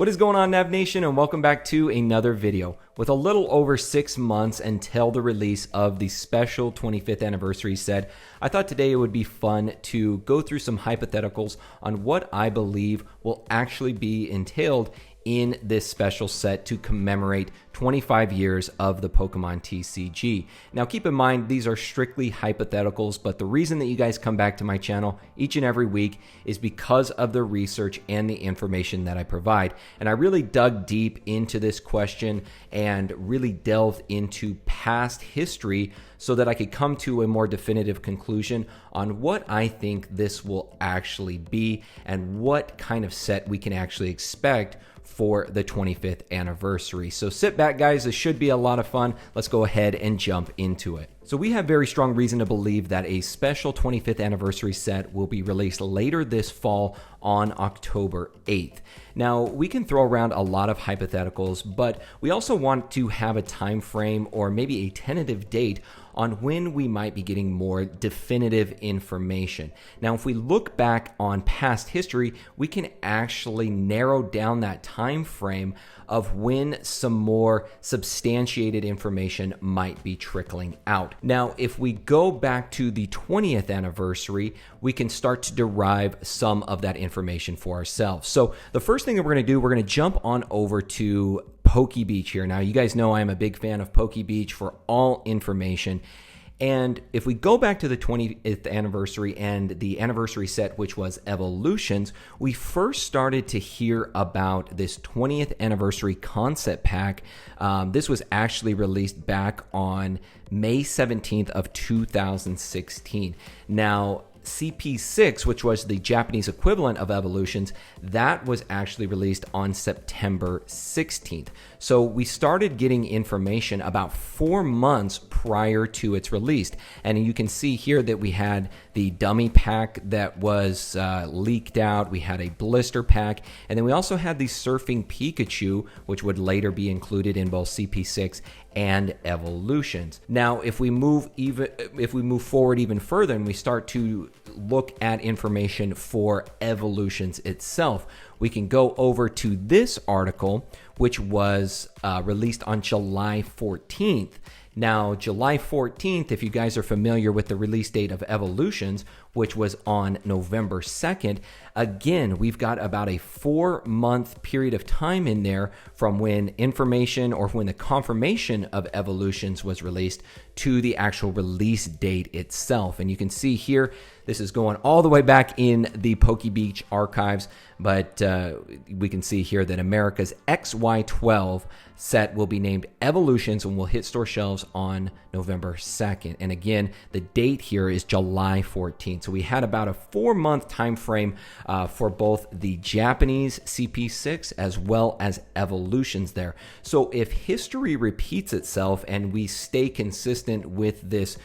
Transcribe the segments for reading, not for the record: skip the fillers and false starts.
What is going on, Nav Nation, and welcome back to another video. With a little over 6 months until the release of the special 25th anniversary set, I thought today it would be fun to go through some hypotheticals on what I believe will actually be entailed in this special set to commemorate 25 years of the Pokemon TCG. Now keep in mind, these are strictly hypotheticals, but the reason that you guys come back to my channel each and every week is because of the research and the information that I provide. And I really dug deep into this question and really delved into past history so that I could come to a more definitive conclusion on what I think this will actually be and what kind of set we can actually expect for the 25th anniversary. So sit back, guys. This should be a lot of fun. Let's go ahead and jump into it. So we have very strong reason to believe that a special 25th anniversary set will be released later this fall on October 8th. Now, we can throw around a lot of hypotheticals, but we also want to have a time frame or maybe a tentative date on when we might be getting more definitive information. Now, if we look back on past history, we can actually narrow down that time frame of when some more substantiated information might be trickling out. Now, if we go back to the 20th anniversary, we can start to derive some of that information for ourselves. So the first thing that we're going to do, we're going to jump on over to PokeBeach here. Now, you guys know I am a big fan of PokeBeach for all information. And if we go back to the 20th anniversary and the anniversary set, which was Evolutions, we first started to hear about this 20th anniversary concept pack. This was actually released back on May 17th of 2016. Now, CP6, which was the Japanese equivalent of Evolutions, that was actually released on September 16th. So we started getting information about 4 months prior to its release. And you can see here that we had the dummy pack that was leaked out. We had a blister pack. And then we also had the Surfing Pikachu, which would later be included in both CP6 and Evolutions. Now, if we move forward even further and we start to look at information for Evolutions itself, we can go over to this article, which was released on July 14th. Now, July 14th, if you guys are familiar with the release date of Evolutions, which was on November 2nd, again, we've got about a 4-month period of time in there from when information or when the confirmation of Evolutions was released to the actual release date itself. And you can see here, this is going all the way back in the PokeBeach archives, but we can see here that America's XY12 set will be named Evolutions and will hit store shelves on November 2nd. And again, the date here is July 14th. So we had about a 4-month time frame for both the Japanese CP6 as well as Evolutions there. So if history repeats itself and we stay consistent with this,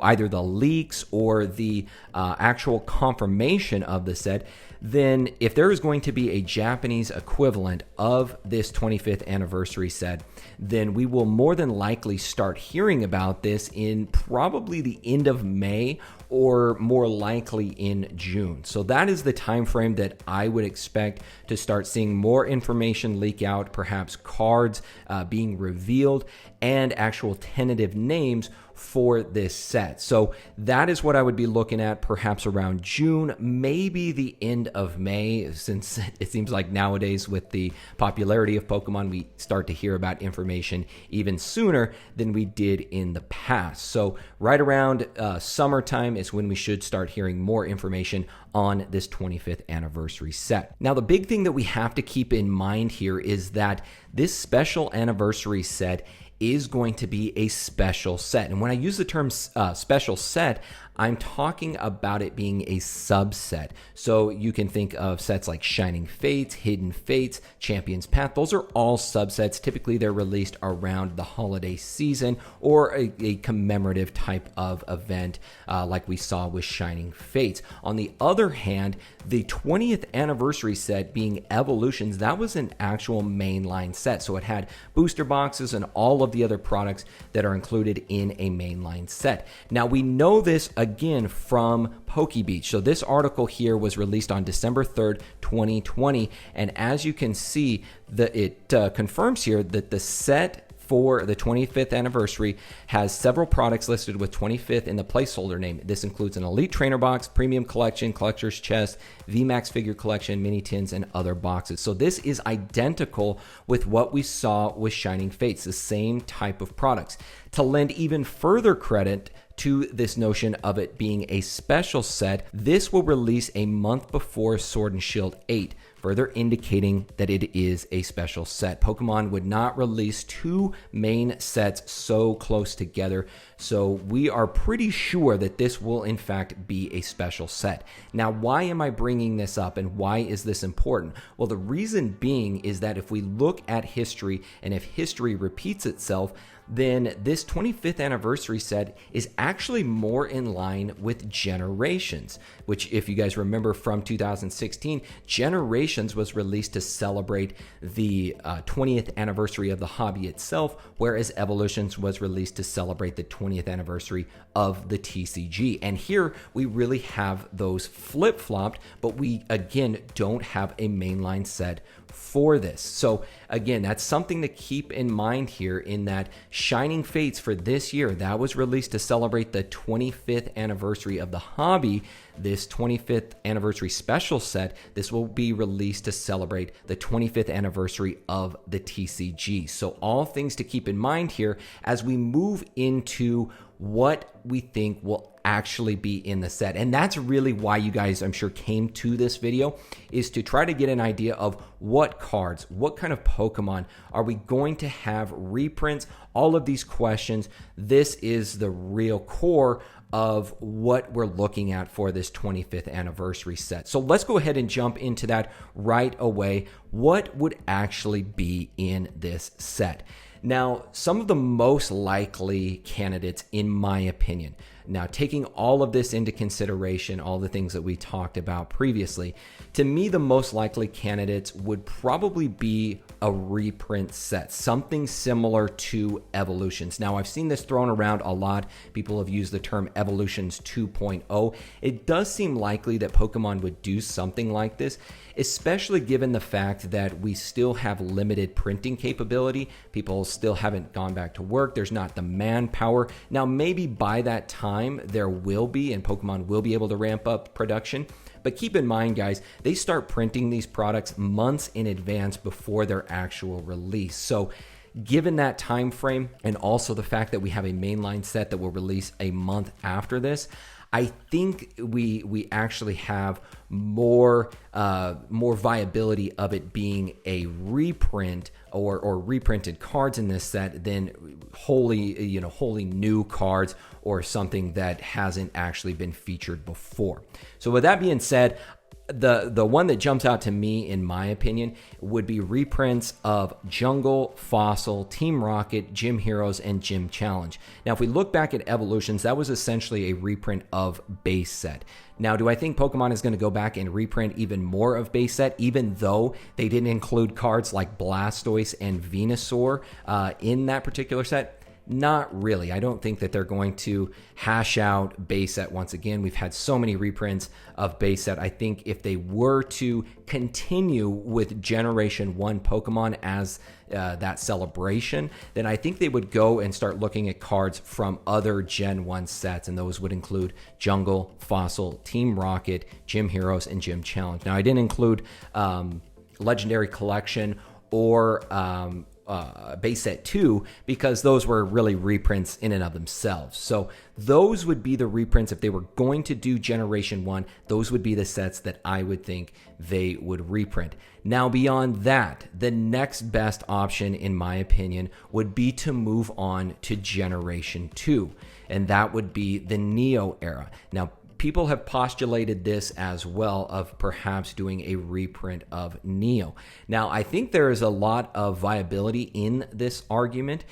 either the leaks or the actual confirmation of the set, then if there is going to be a Japanese equivalent of this 25th anniversary set, then we will more than likely start hearing about this in probably the end of May or more likely in June. So that is the time frame that I would expect to start seeing more information leak out, perhaps cards being revealed and actual tentative names for this set. So that is what I would be looking at, perhaps around June, maybe the end of May, since it seems like nowadays with the popularity of Pokemon, we start to hear about information even sooner than we did in the past. So right around summertime is when we should start hearing more information on this 25th anniversary set. Now, the big thing that we have to keep in mind here is that this special anniversary set is going to be a special set. And when I use the term special set, I'm talking about it being a subset. So you can think of sets like Shining Fates, Hidden Fates, Champion's Path. Those are all subsets. Typically, they're released around the holiday season or a commemorative type of event like we saw with Shining Fates. On the other hand, the 20th anniversary set being Evolutions, that was an actual mainline set. So it had booster boxes and all of the other products that are included in a mainline set. Now, we know this again from PokeBeach. So this article here was released on December 3rd, 2020, and as you can see, it confirms here that the set for the 25th anniversary has several products listed with 25th in the placeholder name. This includes an Elite Trainer Box, Premium Collection, Collector's Chest, VMAX Figure Collection, Mini Tins, and other boxes. So this is identical with what we saw with Shining Fates, the same type of products. To lend even further credit to this notion of it being a special set, this will release a month before Sword and Shield 8, further indicating that it is a special set. Pokemon would not release two main sets so close together, so we are pretty sure that this will in fact be a special set. Now, why am I bringing this up and why is this important? Well, the reason being is that if we look at history and if history repeats itself, then this 25th anniversary set is actually more in line with Generations, which, if you guys remember from 2016, Generations was released to celebrate the 20th anniversary of the hobby itself, whereas Evolutions was released to celebrate the 20th anniversary of the TCG. And here we really have those flip-flopped, but we again don't have a mainline set for this. So again, that's something to keep in mind here, in that Shining Fates for this year, that was released to celebrate the 25th anniversary of the hobby. This 25th anniversary special set, this will be released to celebrate the 25th anniversary of the TCG. So all things to keep in mind here as we move into what we think will actually be in the set. And that's really why you guys, I'm sure, came to this video, is to try to get an idea of what cards, what kind of Pokemon are we going to have reprints, all of these questions. This is the real core of what we're looking at for this 25th anniversary set. So let's go ahead and jump into that right away. What would actually be in this set? Now, some of the most likely candidates, in my opinion, now taking all of this into consideration, all the things that we talked about previously, to me, the most likely candidates would probably be a reprint set, something similar to Evolutions. Now, I've seen this thrown around a lot. People have used the term Evolutions 2.0. It does seem likely that Pokemon would do something like this, especially given the fact that we still have limited printing capability. People still haven't gone back to work. There's not the manpower. Now, maybe by that time there will be, and Pokemon will be able to ramp up production. But keep in mind, guys, they start printing these products months in advance before their actual release. So given that time frame, and also the fact that we have a mainline set that will release a month after this, I think we actually have more viability of it being a reprint or reprinted cards in this set than wholly new cards or something that hasn't actually been featured before. So with that being said, the one that jumps out to me, in my opinion, would be reprints of Jungle, Fossil, Team Rocket, Gym Heroes, and Gym Challenge. Now, if we look back at Evolutions, that was essentially a reprint of base set. Now, do I think Pokemon is going to go back and reprint even more of base set, even though they didn't include cards like Blastoise and Venusaur in that particular set? Not really. I don't think that they're going to hash out base set once again. We've had so many reprints of base set. I think if they were to continue with Generation 1 Pokemon as that celebration, then I think they would go and start looking at cards from other Gen 1 sets, and those would include Jungle, Fossil, Team Rocket, Gym Heroes, and Gym Challenge. Now, I didn't include Legendary Collection or base set 2 because those were really reprints in and of themselves. So those would be the reprints. If they were going to do Generation 1, those would be the sets that I would think they would reprint. Now, beyond that, the next best option, in my opinion, would be to move on to Generation 2, and that would be the Neo era. Now, people have postulated this as well, of perhaps doing a reprint of Neo. Now, I think there is a lot of viability in this argument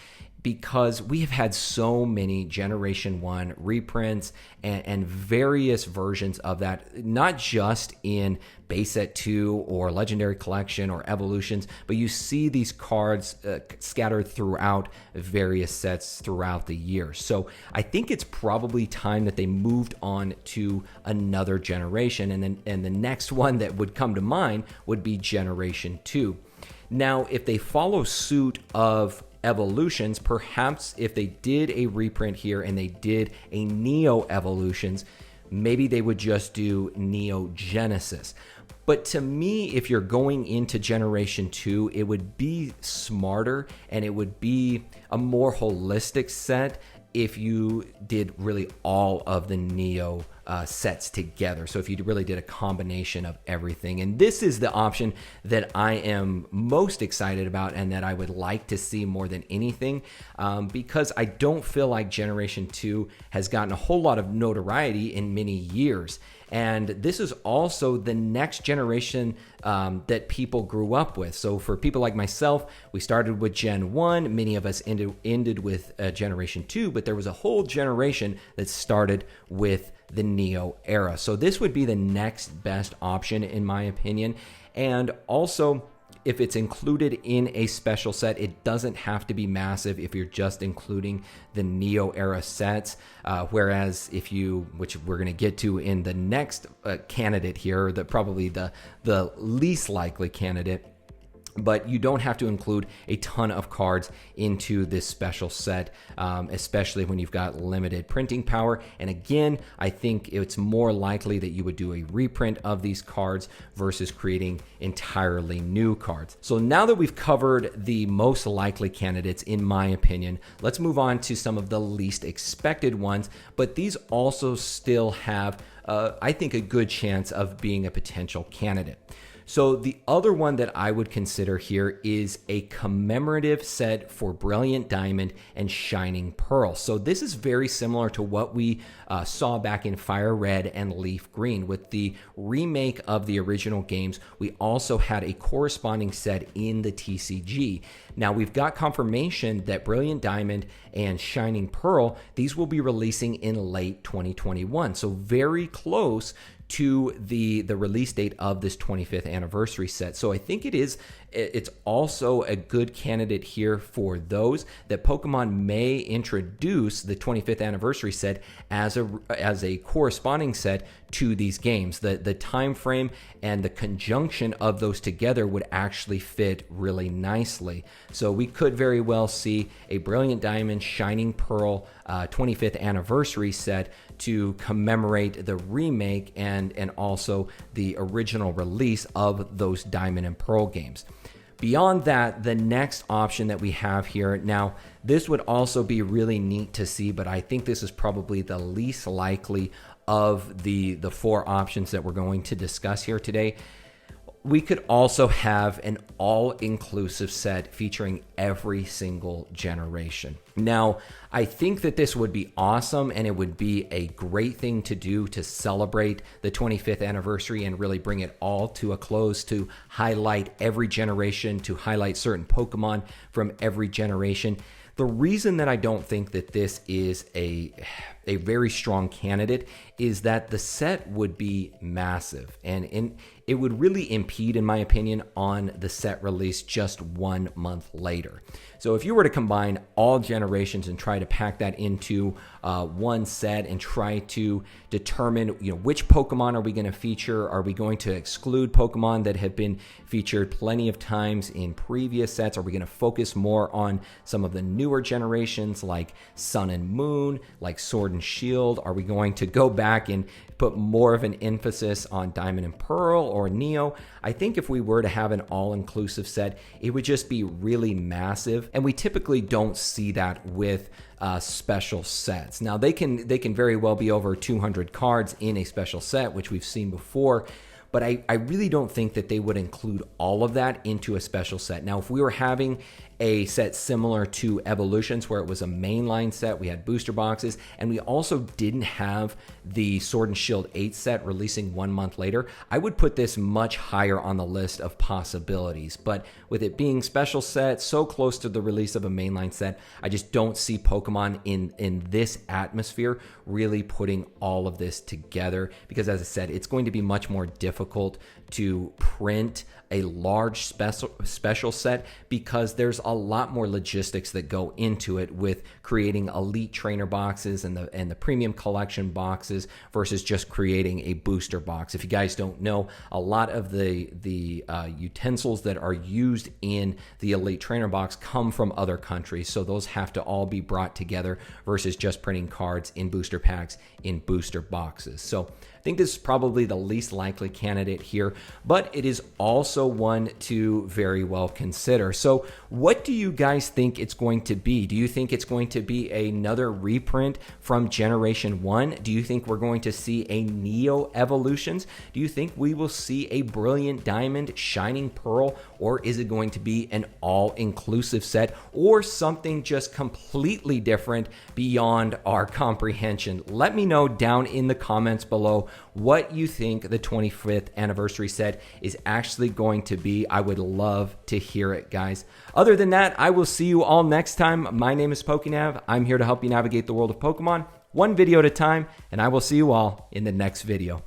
because we have had so many Generation 1 reprints and various versions of that, not just in Base Set 2 or Legendary Collection or Evolutions, but you see these cards scattered throughout various sets throughout the year. So I think it's probably time that they moved on to another generation, and the next one that would come to mind would be Generation 2. Now, if they follow suit of Evolutions, perhaps if they did a reprint here and they did a Neo Evolutions, maybe they would just do Neo Genesis. But to me, if you're going into Generation 2, it would be smarter and it would be a more holistic set if you did really all of the Neo sets together. So if you really did a combination of everything. And this is the option that I am most excited about and that I would like to see more than anything, because I don't feel like Generation 2 has gotten a whole lot of notoriety in many years. And this is also the next generation that people grew up with. So for people like myself, we started with Gen 1. Many of us ended with Generation 2, but there was a whole generation that started with the Neo era. So this would be the next best option, in my opinion. And also, if it's included in a special set, it doesn't have to be massive if you're just including the Neo era sets. Whereas if you, which we're going to get to in the next candidate here, probably the least likely candidate, but you don't have to include a ton of cards into this special set, especially when you've got limited printing power. And again, I think it's more likely that you would do a reprint of these cards versus creating entirely new cards. So now that we've covered the most likely candidates, in my opinion, let's move on to some of the least expected ones. But these also still have, I think, a good chance of being a potential candidate. So the other one that I would consider here is a commemorative set for Brilliant Diamond and Shining Pearl. So this is very similar to what we saw back in Fire Red and Leaf Green. With the remake of the original games, we also had a corresponding set in the TCG. Now we've got confirmation that Brilliant Diamond and Shining Pearl, these will be releasing in late 2021. So very close to the release date of this 25th anniversary set. So I think it's also a good candidate here for those that Pokemon may introduce the 25th anniversary set as a corresponding set to these games. The time frame and the conjunction of those together would actually fit really nicely. So we could very well see a Brilliant Diamond Shining Pearl 25th anniversary set to commemorate the remake and also the original release of those Diamond and Pearl games. Beyond that, the next option that we have here, now this would also be really neat to see, but I think this is probably the least likely of the four options that we're going to discuss here today. We could also have an all-inclusive set featuring every single generation. Now, I think that this would be awesome and it would be a great thing to do to celebrate the 25th anniversary and really bring it all to a close, to highlight every generation, to highlight certain Pokemon from every generation. The reason that I don't think that this is a very strong candidate is that the set would be massive and it would really impede, in my opinion, on the set release just 1 month later. So if you were to combine all generations and try to pack that into one set and try to determine, which Pokemon are we going to feature? Are we going to exclude Pokemon that have been featured plenty of times in previous sets? Are we going to focus more on some of the newer generations like Sun and Moon, like Sword and Shield? Are we going to go back and put more of an emphasis on Diamond and Pearl or Neo? I think if we were to have an all-inclusive set, it would just be really massive, and we typically don't see that with special sets. Now they can very well be over 200 cards in a special set, which we've seen before, but I really don't think that they would include all of that into a special set. Now, if we were having a set similar to Evolutions, where it was a mainline set. We had booster boxes, and we also didn't have the Sword and Shield 8 set releasing 1 month later, I would put this much higher on the list of possibilities. But with it being special set, so close to the release of a mainline set, I just don't see Pokemon in this atmosphere really putting all of this together, because as I said, it's going to be much more difficult to print a large special set, because there's a lot more logistics that go into it with creating elite trainer boxes and the premium collection boxes versus just creating a booster box. If you guys don't know, a lot of the utensils that are used in the elite trainer box come from other countries, so those have to all be brought together versus just printing cards in booster packs in booster boxes. So I think this is probably the least likely candidate here, but it is also one to very well consider. So what do you guys think it's going to be? Do you think it's going to be another reprint from Generation 1? Do you think we're going to see a Neo Evolutions? Do you think we will see a Brilliant Diamond, Shining Pearl, or is it going to be an all-inclusive set, or something just completely different beyond our comprehension? Let me know down in the comments below what you think the 25th anniversary set is actually going to be. I would love to hear it, guys. Other than that, I will see you all next time. My name is PokéNav. I'm here to help you navigate the world of Pokemon one video at a time, and I will see you all in the next video.